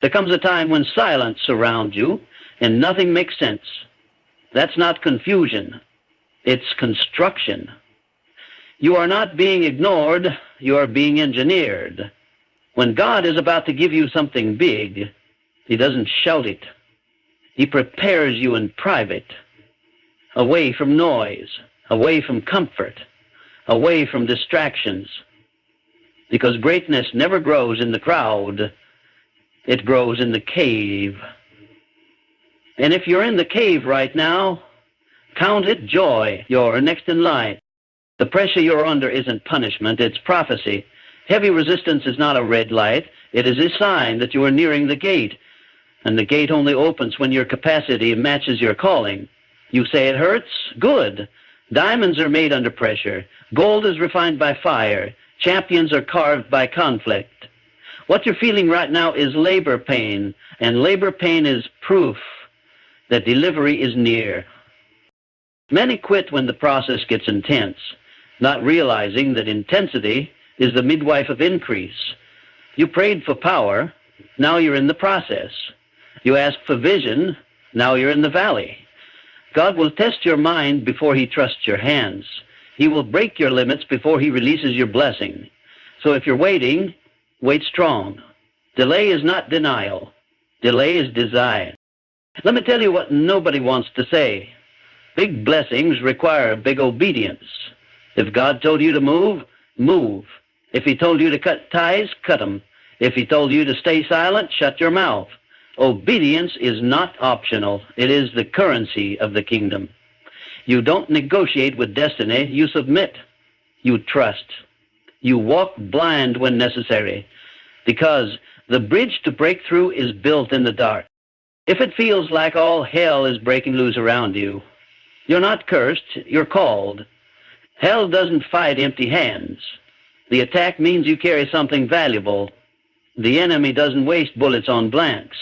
There comes a time when silence surrounds you and nothing makes sense. That's not confusion. It's construction. You are not being ignored. You are being engineered. When God is about to give you something big, He doesn't shout it. He prepares you in private, away from noise, away from comfort, away from distractions. Because greatness never grows in the crowd. It grows in the cave. And if you're in the cave right now, count it joy. You're next in line. The pressure you're under isn't punishment, it's prophecy. Heavy resistance is not a red light. It is a sign that you are nearing the gate. And the gate only opens when your capacity matches your calling. You say it hurts? Good. Diamonds are made under pressure. Gold is refined by fire. Champions are carved by conflict. What you're feeling right now is labor pain, and labor pain is proof that delivery is near. Many quit when the process gets intense, not realizing that intensity is the midwife of increase. You prayed for power, now you're in the process. You asked for vision, now you're in the valley. God will test your mind before He trusts your hands. He will break your limits before He releases your blessing. So if you're waiting, wait strong. Delay is not denial. Delay is design. Let me tell you what nobody wants to say. Big blessings require big obedience. If God told you to move, move. If He told you to cut ties, cut them. If He told you to stay silent, shut your mouth. Obedience is not optional. It is the currency of the kingdom. You don't negotiate with destiny. You submit. You trust. You walk blind when necessary, because the bridge to breakthrough is built in the dark. If it feels like all hell is breaking loose around you, you're not cursed, you're called. Hell doesn't fight empty hands. The attack means you carry something valuable. The enemy doesn't waste bullets on blanks.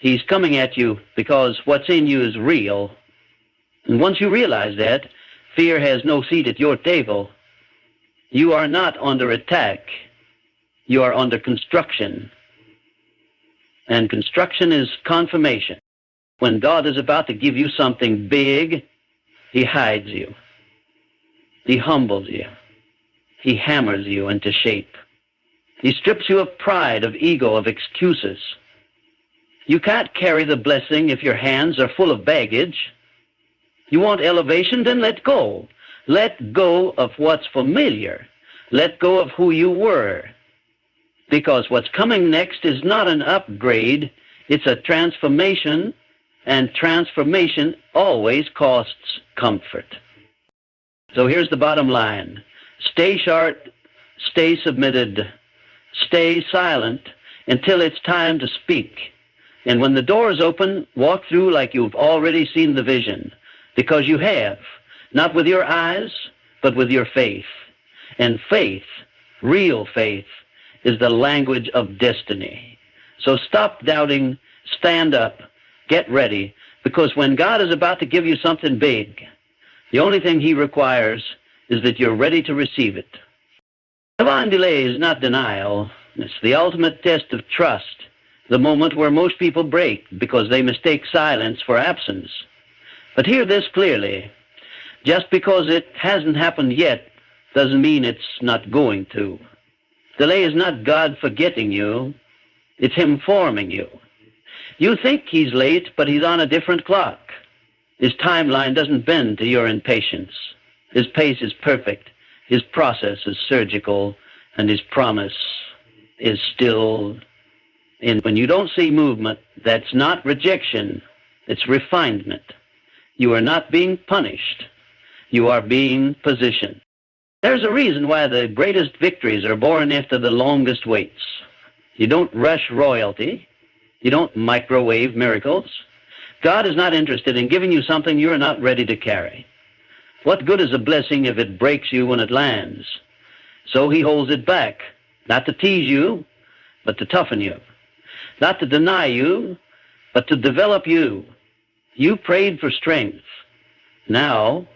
He's coming at you because what's in you is real. And once you realize that, fear has no seat at your table. You are not under attack. You are under construction. And construction is confirmation. When God is about to give you something big, He hides you. He humbles you. He hammers you into shape. He strips you of pride, of ego, of excuses. You can't carry the blessing if your hands are full of baggage. You want elevation? Then let go. Let go of what's familiar. Let go of who you were. Because what's coming next is not an upgrade, it's a transformation, and transformation always costs comfort. So here's the bottom line. Stay sharp, stay submitted, stay silent until it's time to speak. And when the doors open, walk through like you've already seen the vision, because you have, not with your eyes, but with your faith. And faith, real faith, is the language of destiny. So stop doubting, stand up, get ready, because when God is about to give you something big, the only thing He requires is that you're ready to receive it. Divine delay is not denial. It's the ultimate test of trust, the moment where most people break because they mistake silence for absence. But hear this clearly. Just because it hasn't happened yet doesn't mean it's not going to. Delay is not God forgetting you. It's Him forming you. You think He's late, but He's on a different clock. His timeline doesn't bend to your impatience. His pace is perfect. His process is surgical, and His promise is still. And when you don't see movement, that's not rejection. It's refinement. You are not being punished. You are being positioned. There's a reason why the greatest victories are born after the longest waits. You don't rush royalty. You don't microwave miracles. God is not interested in giving you something you're not ready to carry. What good is a blessing if it breaks you when it lands? So He holds it back, not to tease you, but to toughen you. Not to deny you, but to develop you. You prayed for strength. Now,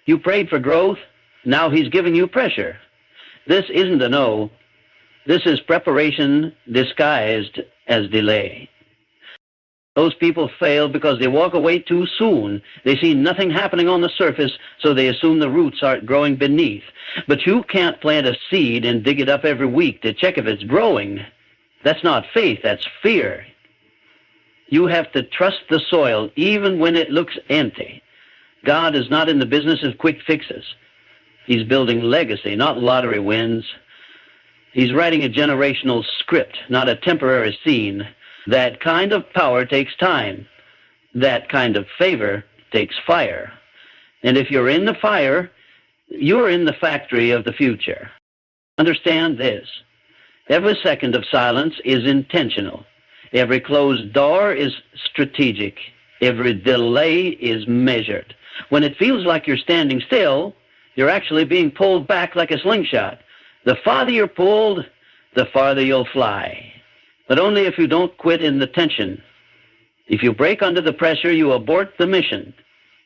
you prayed for growth. Now He's giving you pressure. This isn't a no. This is preparation disguised as delay. Those people fail because they walk away too soon. They see nothing happening on the surface, so they assume the roots aren't growing beneath. But you can't plant a seed and dig it up every week to check if it's growing. That's not faith, that's fear. You have to trust the soil even when it looks empty. God is not in the business of quick fixes. He's building legacy, not lottery wins. He's writing a generational script, not a temporary scene. That kind of power takes time. That kind of favor takes fire. And if you're in the fire, you're in the factory of the future. Understand this. Every second of silence is intentional. Every closed door is strategic. Every delay is measured. When it feels like you're standing still, you're actually being pulled back like a slingshot. The farther you're pulled, the farther you'll fly. But only if you don't quit in the tension. If you break under the pressure, you abort the mission.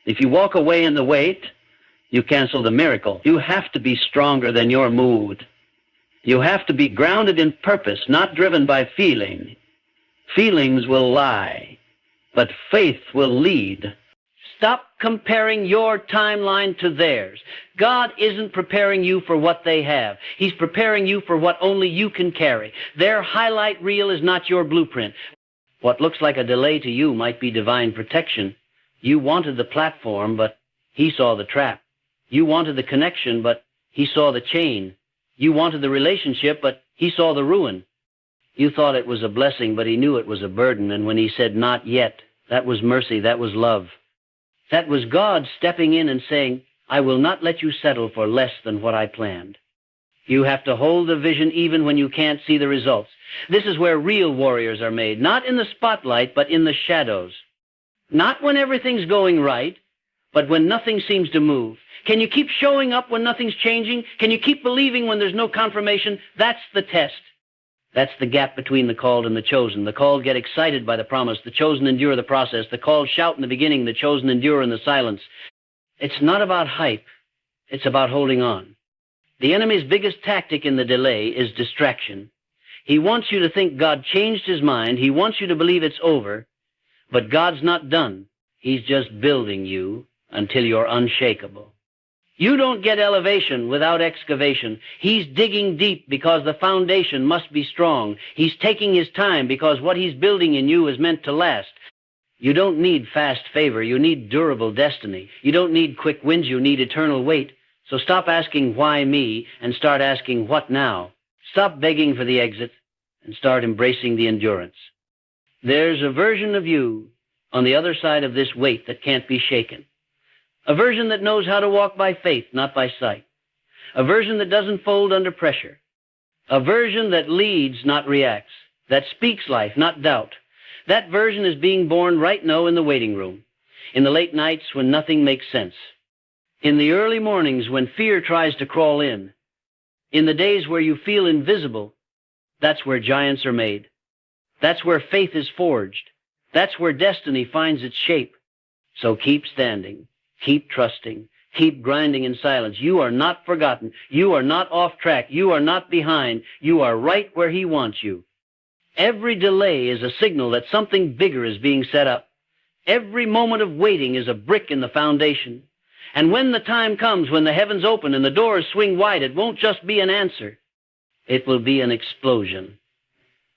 If you walk away in the weight, you cancel the miracle. You have to be stronger than your mood. You have to be grounded in purpose, not driven by feeling. Feelings will lie, but faith will lead. Stop comparing your timeline to theirs. God isn't preparing you for what they have. He's preparing you for what only you can carry. Their highlight reel is not your blueprint. What looks like a delay to you might be divine protection. You wanted the platform, but he saw the trap. You wanted the connection, but he saw the chain. You wanted the relationship, but he saw the ruin. You thought it was a blessing, but he knew it was a burden, and when he said, "Not yet," that was mercy, that was love. That was God stepping in and saying, "I will not let you settle for less than what I planned." You have to hold the vision even when you can't see the results. This is where real warriors are made, not in the spotlight, but in the shadows. Not when everything's going right, but when nothing seems to move. Can you keep showing up when nothing's changing? Can you keep believing when there's no confirmation? That's the test. That's the gap between the called and the chosen. The called get excited by the promise. The chosen endure the process. The called shout in the beginning. The chosen endure in the silence. It's not about hype. It's about holding on. The enemy's biggest tactic in the delay is distraction. He wants you to think God changed his mind. He wants you to believe it's over. But God's not done. He's just building you until you're unshakable. You don't get elevation without excavation. He's digging deep because the foundation must be strong. He's taking his time because what he's building in you is meant to last. You don't need fast favor. You need durable destiny. You don't need quick wins. You need eternal weight. So stop asking why me and start asking what now. Stop begging for the exit and start embracing the endurance. There's a version of you on the other side of this weight that can't be shaken. A version that knows how to walk by faith, not by sight. A version that doesn't fold under pressure. A version that leads, not reacts. That speaks life, not doubt. That version is being born right now in the waiting room. In the late nights when nothing makes sense. In the early mornings when fear tries to crawl in. In the days where you feel invisible. That's where giants are made. That's where faith is forged. That's where destiny finds its shape. So keep standing. Keep trusting. Keep grinding in silence. You are not forgotten. You are not off track. You are not behind. You are right where he wants you. Every delay is a signal that something bigger is being set up. Every moment of waiting is a brick in the foundation. And when the time comes, when the heavens open and the doors swing wide, it won't just be an answer. It will be an explosion.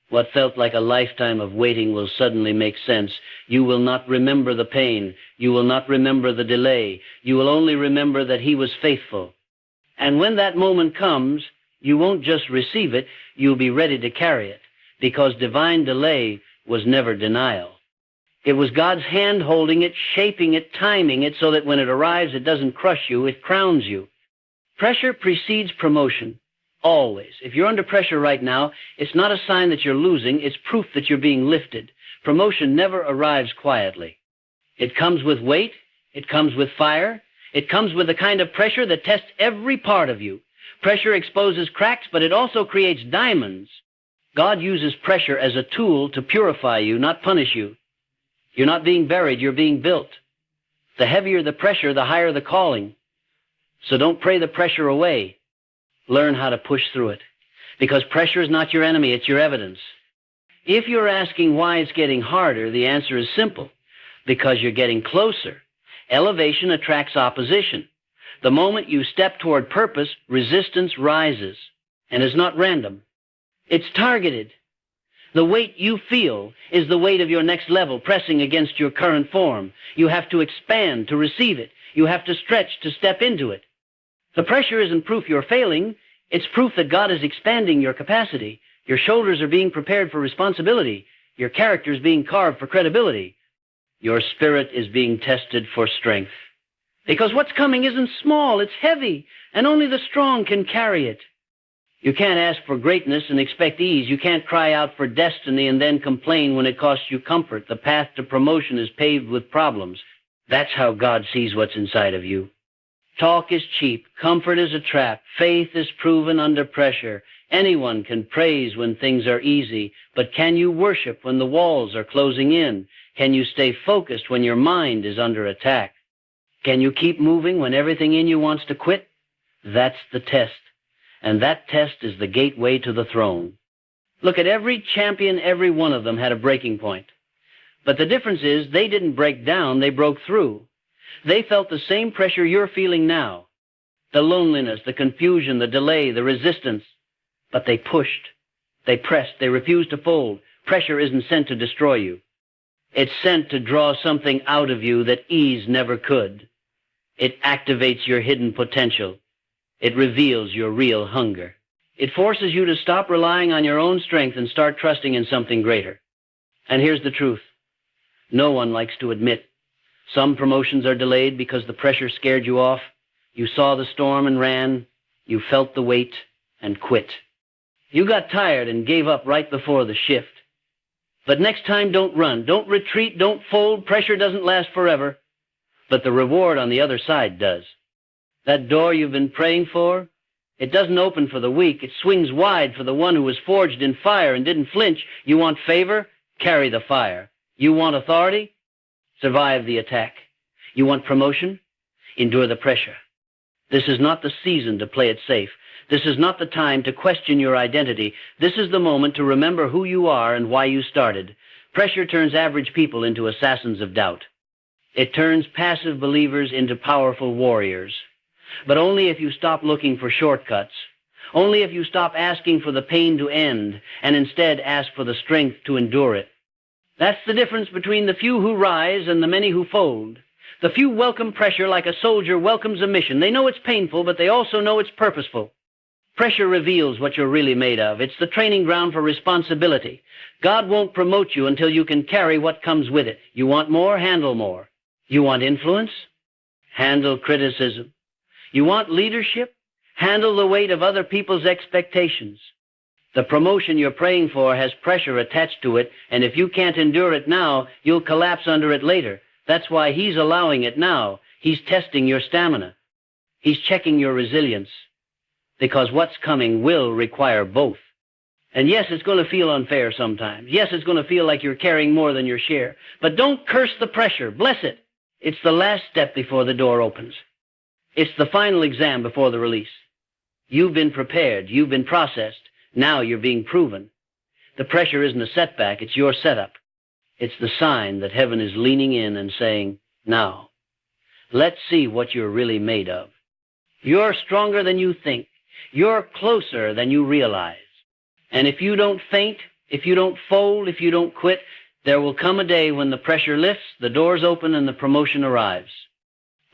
What felt like a lifetime of waiting will suddenly make sense. You will not remember the pain. You will not remember the delay. You will only remember that he was faithful. And when that moment comes, you won't just receive it, you'll be ready to carry it, because divine delay was never denial. It was God's hand holding it, shaping it, timing it, so that when it arrives, it doesn't crush you, it crowns you. Pressure precedes promotion. Always. If you're under pressure right now, it's not a sign that you're losing, it's proof that you're being lifted. Promotion never arrives quietly. It comes with weight, it comes with fire, it comes with the kind of pressure that tests every part of you. Pressure exposes cracks, but it also creates diamonds. God uses pressure as a tool to purify you, not punish you. You're not being buried, you're being built. The heavier the pressure, the higher the calling. So don't pray the pressure away. Learn how to push through it. Because pressure is not your enemy, it's your evidence. If you're asking why it's getting harder, the answer is simple. Because you're getting closer. Elevation attracts opposition. The moment you step toward purpose, resistance rises, and is not random. It's targeted. The weight you feel is the weight of your next level pressing against your current form. You have to expand to receive it. You have to stretch to step into it. The pressure isn't proof you're failing. It's proof that God is expanding your capacity. Your shoulders are being prepared for responsibility. Your character is being carved for credibility. Your spirit is being tested for strength. Because what's coming isn't small, it's heavy, and only the strong can carry it. You can't ask for greatness and expect ease. You can't cry out for destiny and then complain when it costs you comfort. The path to promotion is paved with problems. That's how God sees what's inside of you. Talk is cheap. Comfort is a trap. Faith is proven under pressure. Anyone can praise when things are easy, but can you worship when the walls are closing in? Can you stay focused when your mind is under attack? Can you keep moving when everything in you wants to quit? That's the test. And that test is the gateway to the throne. Look at every champion, every one of them had a breaking point. But the difference is they didn't break down, they broke through. They felt the same pressure you're feeling now. The loneliness, the confusion, the delay, the resistance. But they pushed. They pressed. They refused to fold. Pressure isn't sent to destroy you. It's sent to draw something out of you that ease never could. It activates your hidden potential. It reveals your real hunger. It forces you to stop relying on your own strength and start trusting in something greater. And here's the truth. No one likes to admit. Some promotions are delayed because the pressure scared you off. You saw the storm and ran. You felt the weight and quit. You got tired and gave up right before the shift. But next time, don't run, don't retreat, don't fold. Pressure doesn't last forever. But the reward on the other side does. That door you've been praying for, it doesn't open for the weak. It swings wide for the one who was forged in fire and didn't flinch. You want favor? Carry the fire. You want authority? Survive the attack. You want promotion? Endure the pressure. This is not the season to play it safe. This is not the time to question your identity. This is the moment to remember who you are and why you started. Pressure turns average people into assassins of doubt. It turns passive believers into powerful warriors. But only if you stop looking for shortcuts. Only if you stop asking for the pain to end and instead ask for the strength to endure it. That's the difference between the few who rise and the many who fold. The few welcome pressure like a soldier welcomes a mission. They know it's painful, but they also know it's purposeful. Pressure reveals what you're really made of. It's the training ground for responsibility. God won't promote you until you can carry what comes with it. You want more? Handle more. You want influence? Handle criticism. You want leadership? Handle the weight of other people's expectations. The promotion you're praying for has pressure attached to it, and if you can't endure it now, you'll collapse under it later. That's why He's allowing it now. He's testing your stamina. He's checking your resilience. Because what's coming will require both. And yes, it's going to feel unfair sometimes. Yes, it's going to feel like you're carrying more than your share. But don't curse the pressure. Bless it. It's the last step before the door opens. It's the final exam before the release. You've been prepared. You've been processed. Now you're being proven. The pressure isn't a setback. It's your setup. It's the sign that heaven is leaning in and saying, now, let's see what you're really made of. You're stronger than you think. You're closer than you realize. And if you don't faint, if you don't fold, if you don't quit, there will come a day when the pressure lifts, the doors open, and the promotion arrives.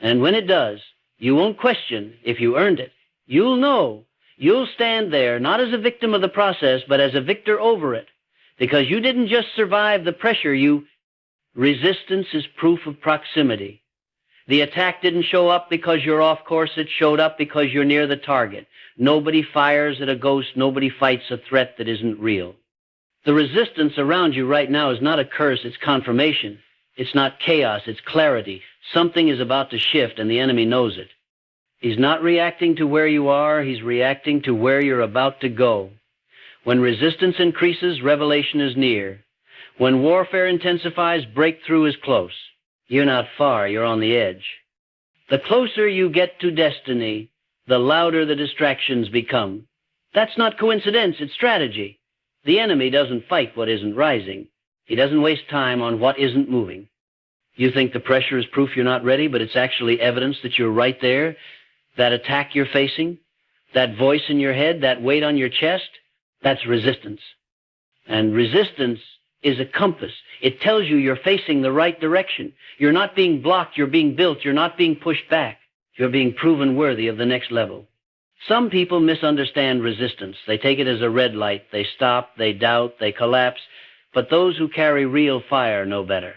And when it does, you won't question if you earned it. You'll know. You'll stand there, not as a victim of the process, but as a victor over it. Because you didn't just survive the pressure, resistance is proof of proximity. The attack didn't show up because you're off course. It showed up because you're near the target. Nobody fires at a ghost. Nobody fights a threat that isn't real. The resistance around you right now is not a curse. It's confirmation. It's not chaos. It's clarity. Something is about to shift, and the enemy knows it. He's not reacting to where you are. He's reacting to where you're about to go. When resistance increases, revelation is near. When warfare intensifies, breakthrough is close. You're not far. You're on the edge. The closer you get to destiny, the louder the distractions become. That's not coincidence. It's strategy. The enemy doesn't fight what isn't rising. He doesn't waste time on what isn't moving. You think the pressure is proof you're not ready, but it's actually evidence that you're right there. That attack you're facing, that voice in your head, that weight on your chest, that's resistance. And resistance is a compass. It tells you you're facing the right direction. You're not being blocked, you're being built, you're not being pushed back. You're being proven worthy of the next level. Some people misunderstand resistance. They take it as a red light. They stop, they doubt, they collapse. But those who carry real fire know better.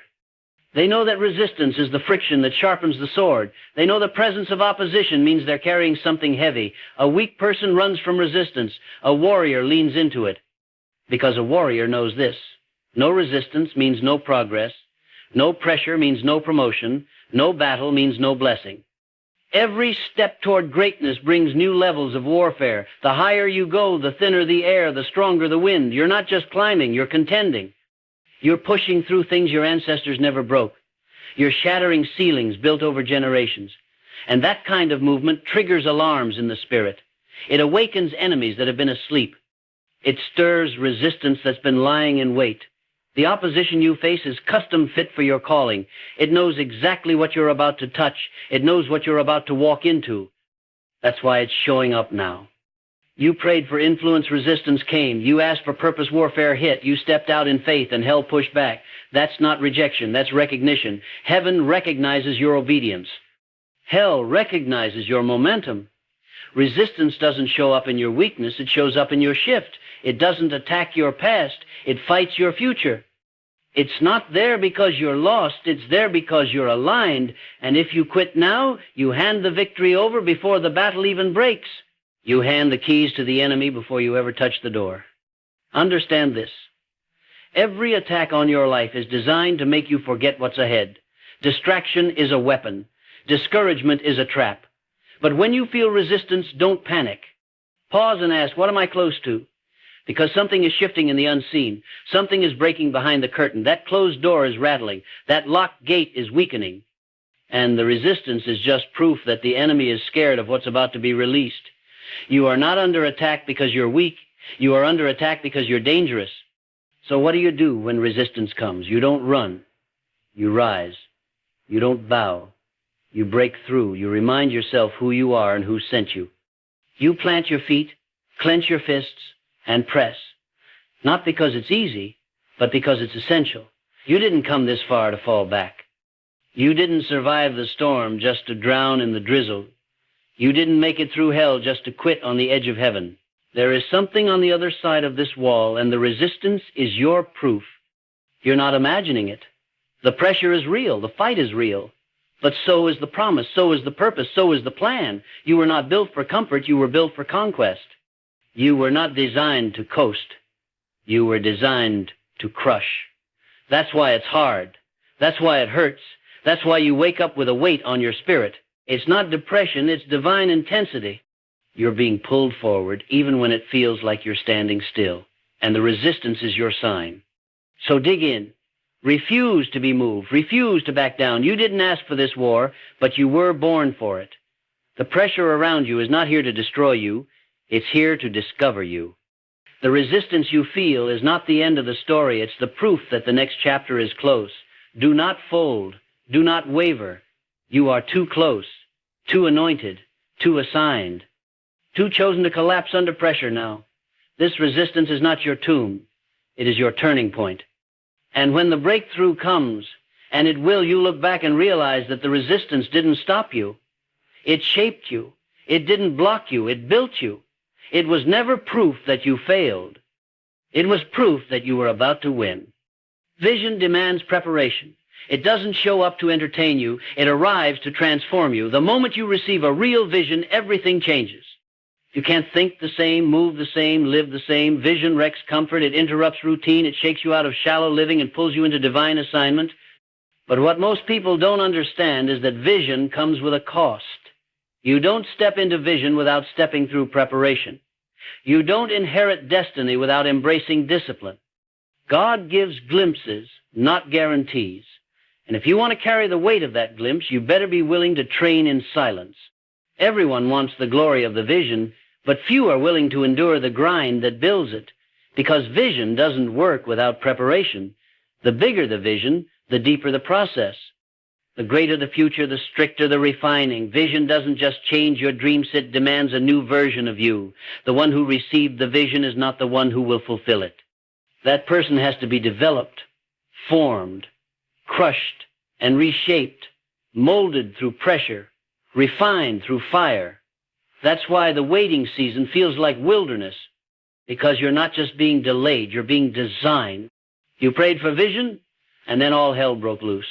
They know that resistance is the friction that sharpens the sword. They know the presence of opposition means they're carrying something heavy. A weak person runs from resistance. A warrior leans into it. Because a warrior knows this: no resistance means no progress. No pressure means no promotion. No battle means no blessing. Every step toward greatness brings new levels of warfare. The higher you go, the thinner the air, the stronger the wind. You're not just climbing, you're contending. You're pushing through things your ancestors never broke. You're shattering ceilings built over generations. And that kind of movement triggers alarms in the spirit. It awakens enemies that have been asleep. It stirs resistance that's been lying in wait. The opposition you face is custom fit for your calling. It knows exactly what you're about to touch. It knows what you're about to walk into. That's why it's showing up now. You prayed for influence, resistance came. You asked for purpose, warfare hit. You stepped out in faith and hell pushed back. That's not rejection, that's recognition. Heaven recognizes your obedience. Hell recognizes your momentum. Resistance doesn't show up in your weakness, it shows up in your shift. It doesn't attack your past, it fights your future. It's not there because you're lost, it's there because you're aligned. And if you quit now, you hand the victory over before the battle even breaks. You hand the keys to the enemy before you ever touch the door. Understand this. Every attack on your life is designed to make you forget what's ahead. Distraction is a weapon. Discouragement is a trap. But when you feel resistance, don't panic. Pause and ask, what am I close to? Because something is shifting in the unseen. Something is breaking behind the curtain. That closed door is rattling. That locked gate is weakening. And the resistance is just proof that the enemy is scared of what's about to be released. You are not under attack because you're weak. You are under attack because you're dangerous. So what do you do when resistance comes? You don't run. You rise. You don't bow. You break through. You remind yourself who you are and who sent you. You plant your feet, clench your fists, and press. Not because it's easy, but because it's essential. You didn't come this far to fall back. You didn't survive the storm just to drown in the drizzle. You didn't make it through hell just to quit on the edge of heaven. There is something on the other side of this wall, and the resistance is your proof. You're not imagining it. The pressure is real. The fight is real. But so is the promise. So is the purpose. So is the plan. You were not built for comfort. You were built for conquest. You were not designed to coast. You were designed to crush. That's why it's hard. That's why it hurts. That's why you wake up with a weight on your spirit. It's not depression, it's divine intensity. You're being pulled forward even when it feels like you're standing still. And the resistance is your sign. So dig in. Refuse to be moved. Refuse to back down. You didn't ask for this war, but you were born for it. The pressure around you is not here to destroy you. It's here to discover you. The resistance you feel is not the end of the story. It's the proof that the next chapter is close. Do not fold. Do not waver. You are too close, too anointed, too assigned, too chosen to collapse under pressure now. This resistance is not your tomb. It is your turning point. And when the breakthrough comes, and it will, you look back and realize that the resistance didn't stop you. It shaped you. It didn't block you. It built you. It was never proof that you failed. It was proof that you were about to win. Vision demands preparation. It doesn't show up to entertain you. It arrives to transform you. The moment you receive a real vision, everything changes. You can't think the same, move the same, live the same. Vision wrecks comfort. It interrupts routine. It shakes you out of shallow living and pulls you into divine assignment. But what most people don't understand is that vision comes with a cost. You don't step into vision without stepping through preparation. You don't inherit destiny without embracing discipline. God gives glimpses, not guarantees. And if you want to carry the weight of that glimpse, you better be willing to train in silence. Everyone wants the glory of the vision, but few are willing to endure the grind that builds it. because vision doesn't work without preparation. The bigger the vision, the deeper the process. The greater the future, the stricter the refining. Vision doesn't just change your dreams, it demands a new version of you. The one who received the vision is not the one who will fulfill it. That person has to be developed, formed, crushed, and reshaped, molded through pressure, refined through fire. That's why the waiting season feels like wilderness, because you're not just being delayed, you're being designed. You prayed for vision, and then all hell broke loose.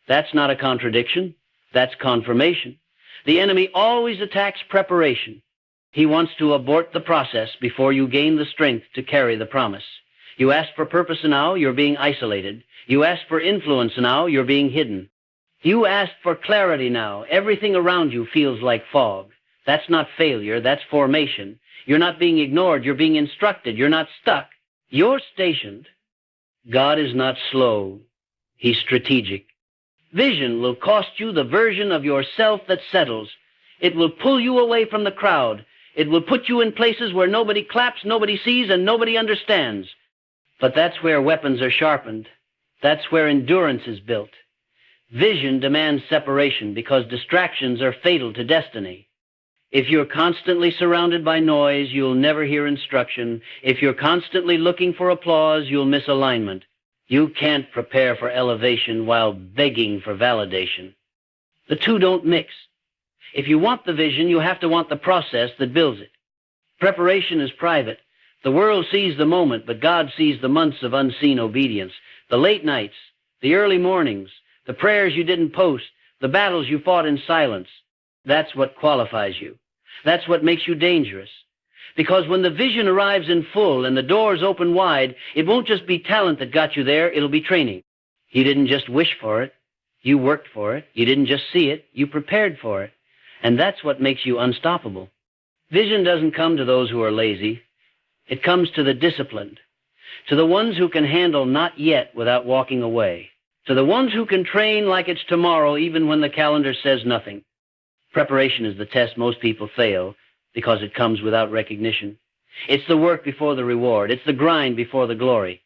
That's not a contradiction. That's confirmation. The enemy always attacks preparation. He wants to abort the process before you gain the strength to carry the promise. You ask for purpose now, you're being isolated. You ask for influence now, you're being hidden. You ask for clarity now, everything around you feels like fog. That's not failure, that's formation. You're not being ignored, you're being instructed, you're not stuck. You're stationed. God is not slow, He's strategic. Vision will cost you the version of yourself that settles. It will pull you away from the crowd. It will put you in places where nobody claps, nobody sees, and nobody understands. But that's where weapons are sharpened. That's where endurance is built. Vision demands separation because distractions are fatal to destiny. If you're constantly surrounded by noise, you'll never hear instruction. If you're constantly looking for applause, you'll miss alignment. You can't prepare for elevation while begging for validation. The two don't mix. If you want the vision, you have to want the process that builds it. Preparation is private. The world sees the moment, but God sees the months of unseen obedience. The late nights, the early mornings, the prayers you didn't post, the battles you fought in silence. That's what qualifies you. That's what makes you dangerous. Because when the vision arrives in full and the doors open wide, it won't just be talent that got you there, it'll be training. You didn't just wish for it. You worked for it. You didn't just see it. You prepared for it. And that's what makes you unstoppable. Vision doesn't come to those who are lazy. It comes to the disciplined, to the ones who can handle not yet without walking away, to the ones who can train like it's tomorrow even when the calendar says nothing. Preparation is the test most people fail because it comes without recognition. It's the work before the reward. It's the grind before the glory.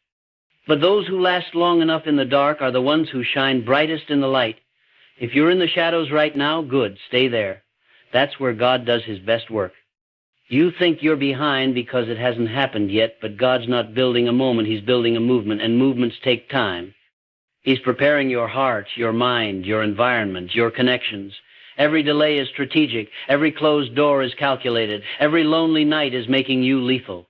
But those who last long enough in the dark are the ones who shine brightest in the light. If you're in the shadows right now, good, stay there. That's where God does His best work. You think you're behind because it hasn't happened yet, but God's not building a moment, He's building a movement, and movements take time. He's preparing your heart, your mind, your environment, your connections. Every delay is strategic. Every closed door is calculated. Every lonely night is making you lethal.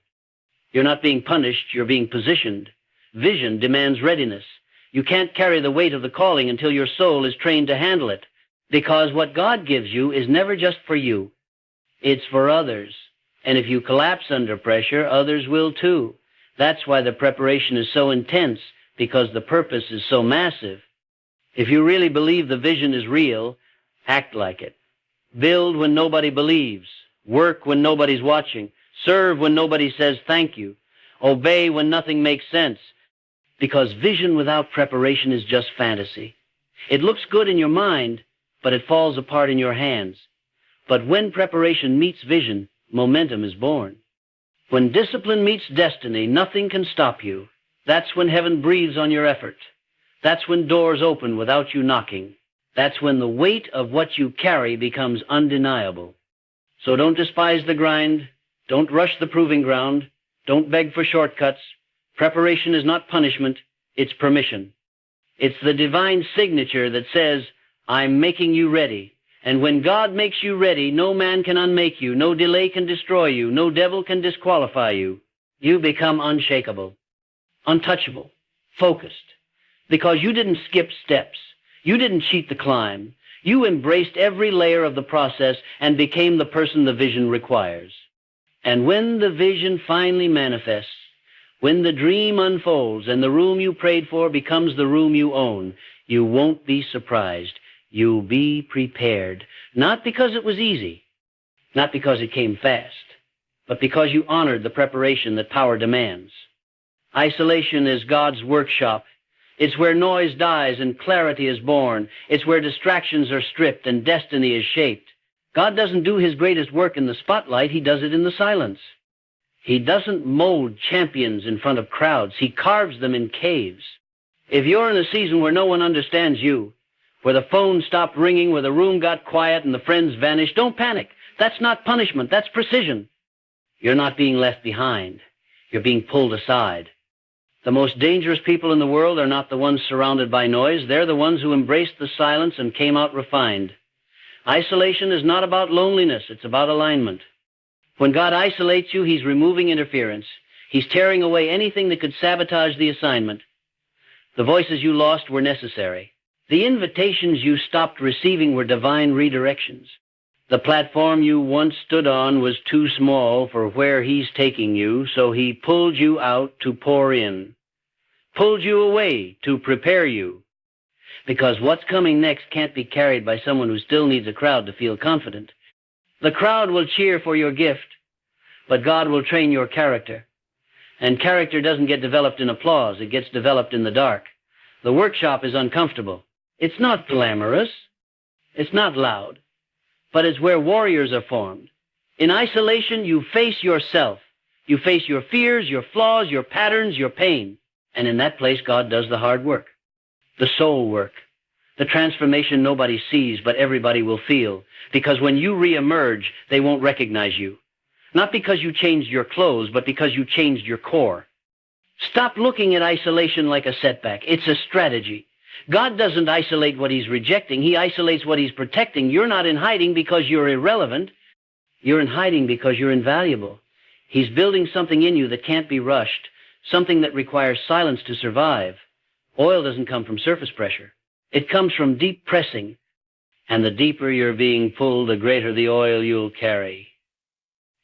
You're not being punished, you're being positioned. Vision demands readiness. You can't carry the weight of the calling until your soul is trained to handle it, because what God gives you is never just for you. It's for others. And if you collapse under pressure, others will too. That's why the preparation is so intense, because the purpose is so massive. If you really believe the vision is real, act like it. Build when nobody believes. Work when nobody's watching. Serve when nobody says thank you. Obey when nothing makes sense. Because vision without preparation is just fantasy. It looks good in your mind, but it falls apart in your hands. But when preparation meets vision, momentum is born. When discipline meets destiny, nothing can stop you. That's when heaven breathes on your effort. That's when doors open without you knocking. That's when the weight of what you carry becomes undeniable. So don't despise the grind. Don't rush the proving ground. Don't beg for shortcuts. Preparation is not punishment. It's permission. It's the divine signature that says, I'm making you ready. And when God makes you ready, no man can unmake you. No delay can destroy you. No devil can disqualify you. You become unshakable, untouchable, focused. Because you didn't skip steps. You didn't cheat the climb. You embraced every layer of the process and became the person the vision requires. And when the vision finally manifests, when the dream unfolds and the room you prayed for becomes the room you own, you won't be surprised. You'll be prepared. Not because it was easy, not because it came fast, but because you honored the preparation that power demands. Isolation is God's workshop. It's where noise dies and clarity is born. It's where distractions are stripped and destiny is shaped. God doesn't do His greatest work in the spotlight. He does it in the silence. He doesn't mold champions in front of crowds. He carves them in caves. If you're in a season where no one understands you, where the phone stopped ringing, where the room got quiet and the friends vanished, don't panic. That's not punishment. That's precision. You're not being left behind. You're being pulled aside. The most dangerous people in the world are not the ones surrounded by noise. They're the ones who embraced the silence and came out refined. Isolation is not about loneliness. It's about alignment. When God isolates you, He's removing interference. He's tearing away anything that could sabotage the assignment. The voices you lost were necessary. The invitations you stopped receiving were divine redirections. The platform you once stood on was too small for where He's taking you, so He pulled you out to pour in, pulled you away to prepare you. Because what's coming next can't be carried by someone who still needs a crowd to feel confident. The crowd will cheer for your gift, but God will train your character. And character doesn't get developed in applause. It gets developed in the dark. The workshop is uncomfortable. It's not glamorous. It's not loud. But it's where warriors are formed. In isolation, you face yourself. You face your fears, your flaws, your patterns, your pain. And in that place, God does the hard work, the soul work, the transformation nobody sees, but everybody will feel. Because when you reemerge, they won't recognize you. Not because you changed your clothes, but because you changed your core. Stop looking at isolation like a setback. It's a strategy. God doesn't isolate what He's rejecting. He isolates what He's protecting. You're not in hiding because you're irrelevant. You're in hiding because you're invaluable. He's building something in you that can't be rushed, something that requires silence to survive. Oil doesn't come from surface pressure. It comes from deep pressing. And the deeper you're being pulled, the greater the oil you'll carry.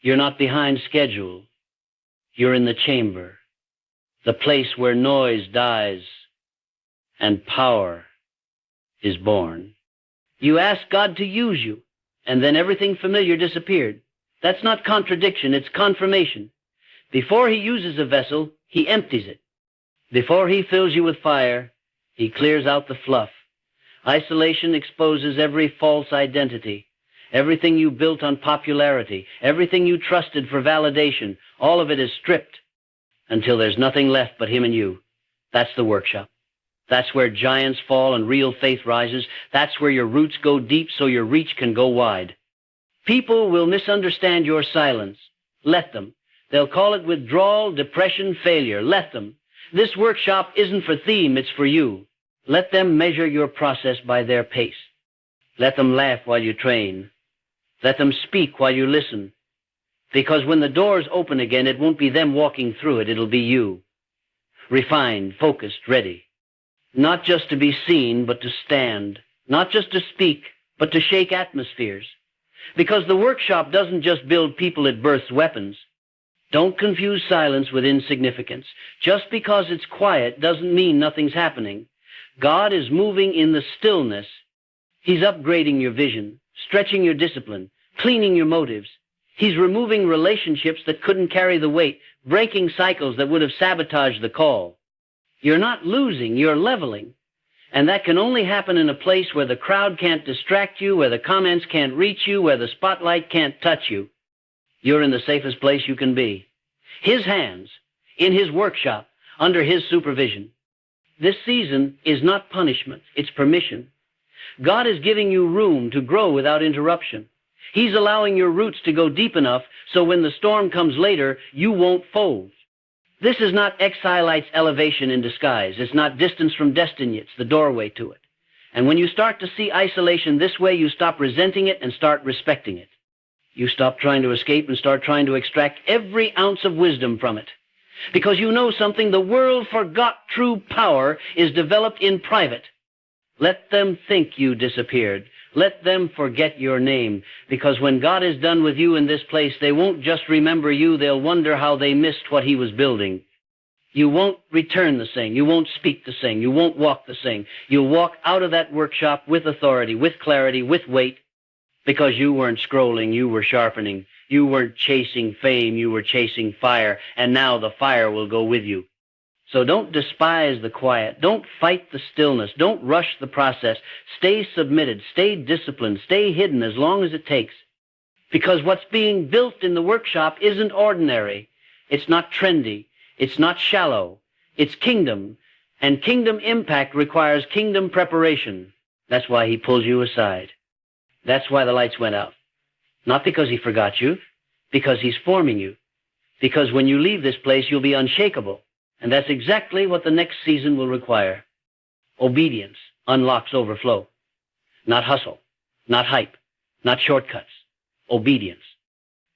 You're not behind schedule. You're in the chamber, the place where noise dies and power is born. You ask God to use you, and then everything familiar disappeared. That's not contradiction, it's confirmation. Before He uses a vessel, He empties it. Before He fills you with fire, He clears out the fluff. Isolation exposes every false identity. Everything you built on popularity, everything you trusted for validation, all of it is stripped until there's nothing left but Him and you. That's the workshop. That's where giants fall and real faith rises. That's where your roots go deep so your reach can go wide. People will misunderstand your silence. Let them. They'll call it withdrawal, depression, failure. Let them. This workshop isn't for theme, it's for you. Let them measure your process by their pace. Let them laugh while you train. Let them speak while you listen. Because when the doors open again, it won't be them walking through it, it'll be you. Refined, focused, ready. Not just to be seen, but to stand. Not just to speak, but to shake atmospheres. Because the workshop doesn't just build people, it births weapons. Don't confuse silence with insignificance. Just because it's quiet doesn't mean nothing's happening. God is moving in the stillness. He's upgrading your vision, stretching your discipline, cleaning your motives. He's removing relationships that couldn't carry the weight, breaking cycles that would have sabotaged the call. You're not losing, you're leveling. And that can only happen in a place where the crowd can't distract you, where the comments can't reach you, where the spotlight can't touch you. You're in the safest place you can be. His hands, in His workshop, under His supervision. This season is not punishment, it's permission. God is giving you room to grow without interruption. He's allowing your roots to go deep enough so when the storm comes later, you won't fold. This is not exilites elevation in disguise. It's not distance from destiny. It's the doorway to it. And when you start to see isolation this way, you stop resenting it and start respecting it. You stop trying to escape and start trying to extract every ounce of wisdom from it. Because you know something, the world forgot true power is developed in private. Let them think you disappeared. Let them forget your name. Because when God is done with you in this place, they won't just remember you, they'll wonder how they missed what He was building. You won't return the same. You won't speak the same. You won't walk the same. You'll walk out of that workshop with authority, with clarity, with weight, because you weren't scrolling, you were sharpening. You weren't chasing fame, you were chasing fire, and now the fire will go with you. So don't despise the quiet. Don't fight the stillness. Don't rush the process. Stay submitted. Stay disciplined. Stay hidden as long as it takes. Because what's being built in the workshop isn't ordinary. It's not trendy. It's not shallow. It's kingdom. And kingdom impact requires kingdom preparation. That's why he pulls you aside. That's why the lights went out. Not because he forgot you, because he's forming you. Because when you leave this place, you'll be unshakable. And that's exactly what the next season will require. Obedience unlocks overflow. Not hustle, not hype, not shortcuts. Obedience.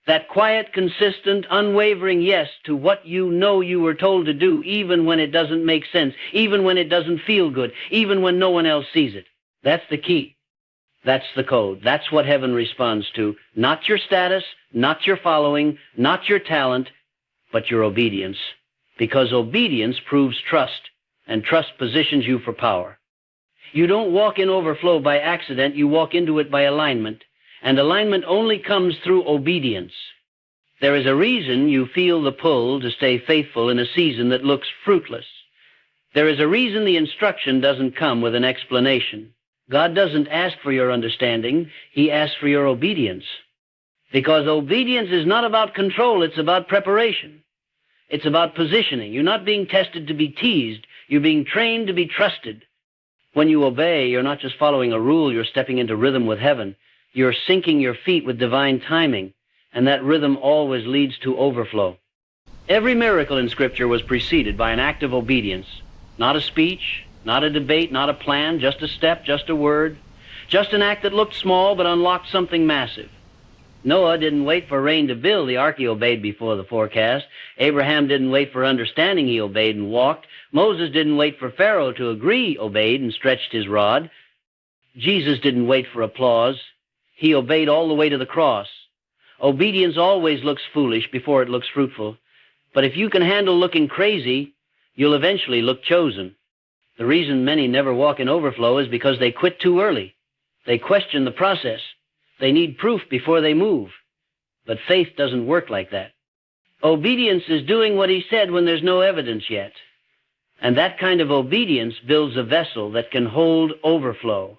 That quiet, consistent, unwavering yes to what you know you were told to do, even when it doesn't make sense, even when it doesn't feel good, even when no one else sees it. That's the key. That's the code. That's what heaven responds to. Not your status, not your following, not your talent, but your obedience. Because obedience proves trust, and trust positions you for power. You don't walk in overflow by accident, you walk into it by alignment. And alignment only comes through obedience. There is a reason you feel the pull to stay faithful in a season that looks fruitless. There is a reason the instruction doesn't come with an explanation. God doesn't ask for your understanding, he asks for your obedience. Because obedience is not about control, it's about preparation. It's about positioning. You're not being tested to be teased, you're being trained to be trusted. When you obey, you're not just following a rule, you're stepping into rhythm with heaven. You're syncing your feet with divine timing, and that rhythm always leads to overflow. Every miracle in Scripture was preceded by an act of obedience. Not a speech, not a debate, not a plan, just a step, just a word. Just an act that looked small but unlocked something massive. Noah didn't wait for rain to build the ark, he obeyed before the forecast. Abraham didn't wait for understanding, he obeyed and walked. Moses didn't wait for Pharaoh to agree, obeyed and stretched his rod. Jesus didn't wait for applause. He obeyed all the way to the cross. Obedience always looks foolish before it looks fruitful. But if you can handle looking crazy, you'll eventually look chosen. The reason many never walk in overflow is because they quit too early. They question the process. They need proof before they move. But faith doesn't work like that. Obedience is doing what he said when there's no evidence yet. And that kind of obedience builds a vessel that can hold overflow.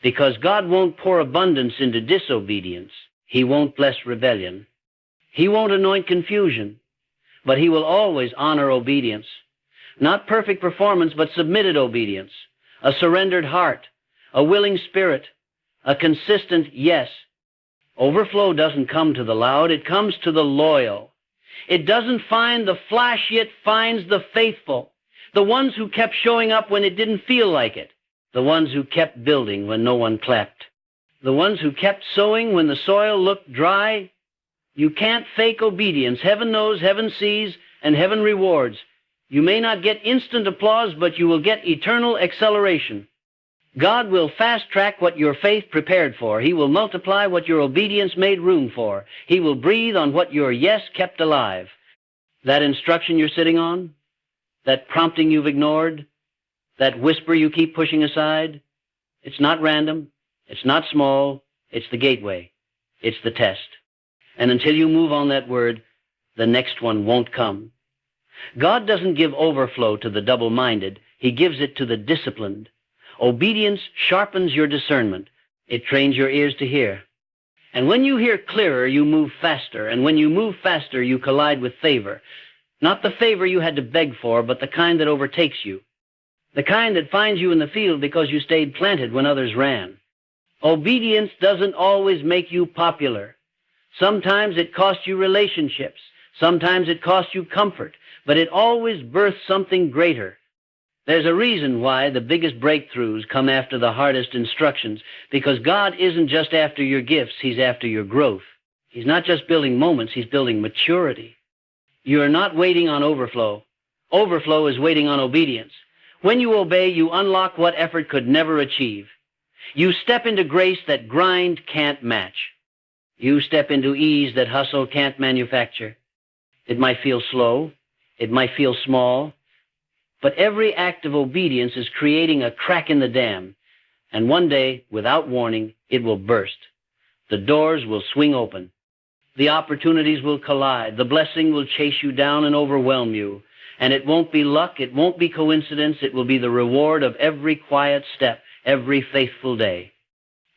Because God won't pour abundance into disobedience. He won't bless rebellion. He won't anoint confusion. But he will always honor obedience. Not perfect performance, but submitted obedience. A surrendered heart. A willing spirit. A consistent yes. Overflow doesn't come to the loud, it comes to the loyal. It doesn't find the flashy, it finds the faithful. The ones who kept showing up when it didn't feel like it. The ones who kept building when no one clapped. The ones who kept sowing when the soil looked dry. You can't fake obedience. Heaven knows, heaven sees, and heaven rewards. You may not get instant applause, but you will get eternal acceleration. God will fast-track what your faith prepared for. He will multiply what your obedience made room for. He will breathe on what your yes kept alive. That instruction you're sitting on, that prompting you've ignored, that whisper you keep pushing aside, it's not random, it's not small, it's the gateway, it's the test. And until you move on that word, the next one won't come. God doesn't give overflow to the double-minded, he gives it to the disciplined. Obedience sharpens your discernment. It trains your ears to hear. And when you hear clearer, you move faster. And when you move faster, you collide with favor. Not the favor you had to beg for, but the kind that overtakes you. The kind that finds you in the field because you stayed planted when others ran. Obedience doesn't always make you popular. Sometimes it costs you relationships. Sometimes it costs you comfort. But it always births something greater. There's a reason why the biggest breakthroughs come after the hardest instructions, because God isn't just after your gifts, he's after your growth. He's not just building moments, he's building maturity. You're not waiting on overflow. Overflow is waiting on obedience. When you obey, you unlock what effort could never achieve. You step into grace that grind can't match. You step into ease that hustle can't manufacture. It might feel slow. It might feel small. But every act of obedience is creating a crack in the dam. And one day, without warning, it will burst. The doors will swing open. The opportunities will collide. The blessing will chase you down and overwhelm you. And it won't be luck. It won't be coincidence. It will be the reward of every quiet step, every faithful day.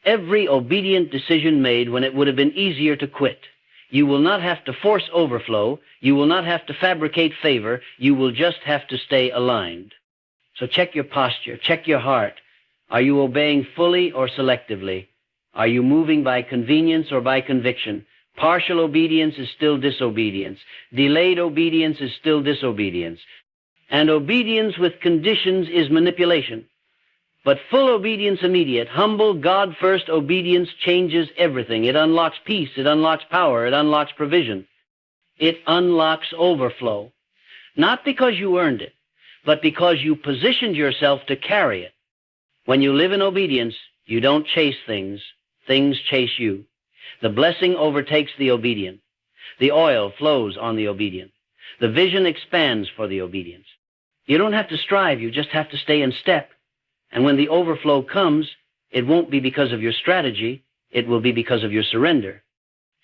Every obedient decision made when it would have been easier to quit. You will not have to force overflow. You will not have to fabricate favor. You will just have to stay aligned. So check your posture. Check your heart. Are you obeying fully or selectively? Are you moving by convenience or by conviction? Partial obedience is still disobedience. Delayed obedience is still disobedience. And obedience with conditions is manipulation. But full obedience immediate, humble, God-first obedience changes everything. It unlocks peace. It unlocks power. It unlocks provision. It unlocks overflow. Not because you earned it, but because you positioned yourself to carry it. When you live in obedience, you don't chase things. Things chase you. The blessing overtakes the obedient. The oil flows on the obedient. The vision expands for the obedience. You don't have to strive. You just have to stay in step. And when the overflow comes, it won't be because of your strategy. It will be because of your surrender.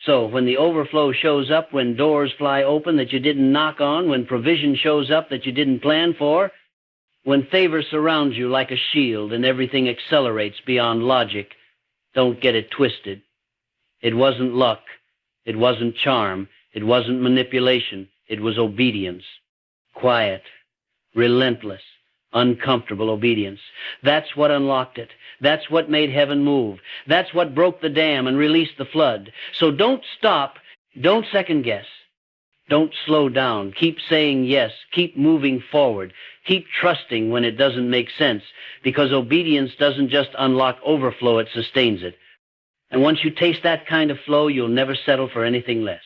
So when the overflow shows up, when doors fly open that you didn't knock on, when provision shows up that you didn't plan for, when favor surrounds you like a shield and everything accelerates beyond logic, don't get it twisted. It wasn't luck. It wasn't charm. It wasn't manipulation. It was obedience. Quiet, relentless, uncomfortable obedience. That's what unlocked it. That's what made heaven move. That's what broke the dam and released the flood. So don't stop. Don't second guess. Don't slow down. Keep saying yes. Keep moving forward. Keep trusting when it doesn't make sense, because obedience doesn't just unlock overflow, it sustains it. And once you taste that kind of flow, you'll never settle for anything less.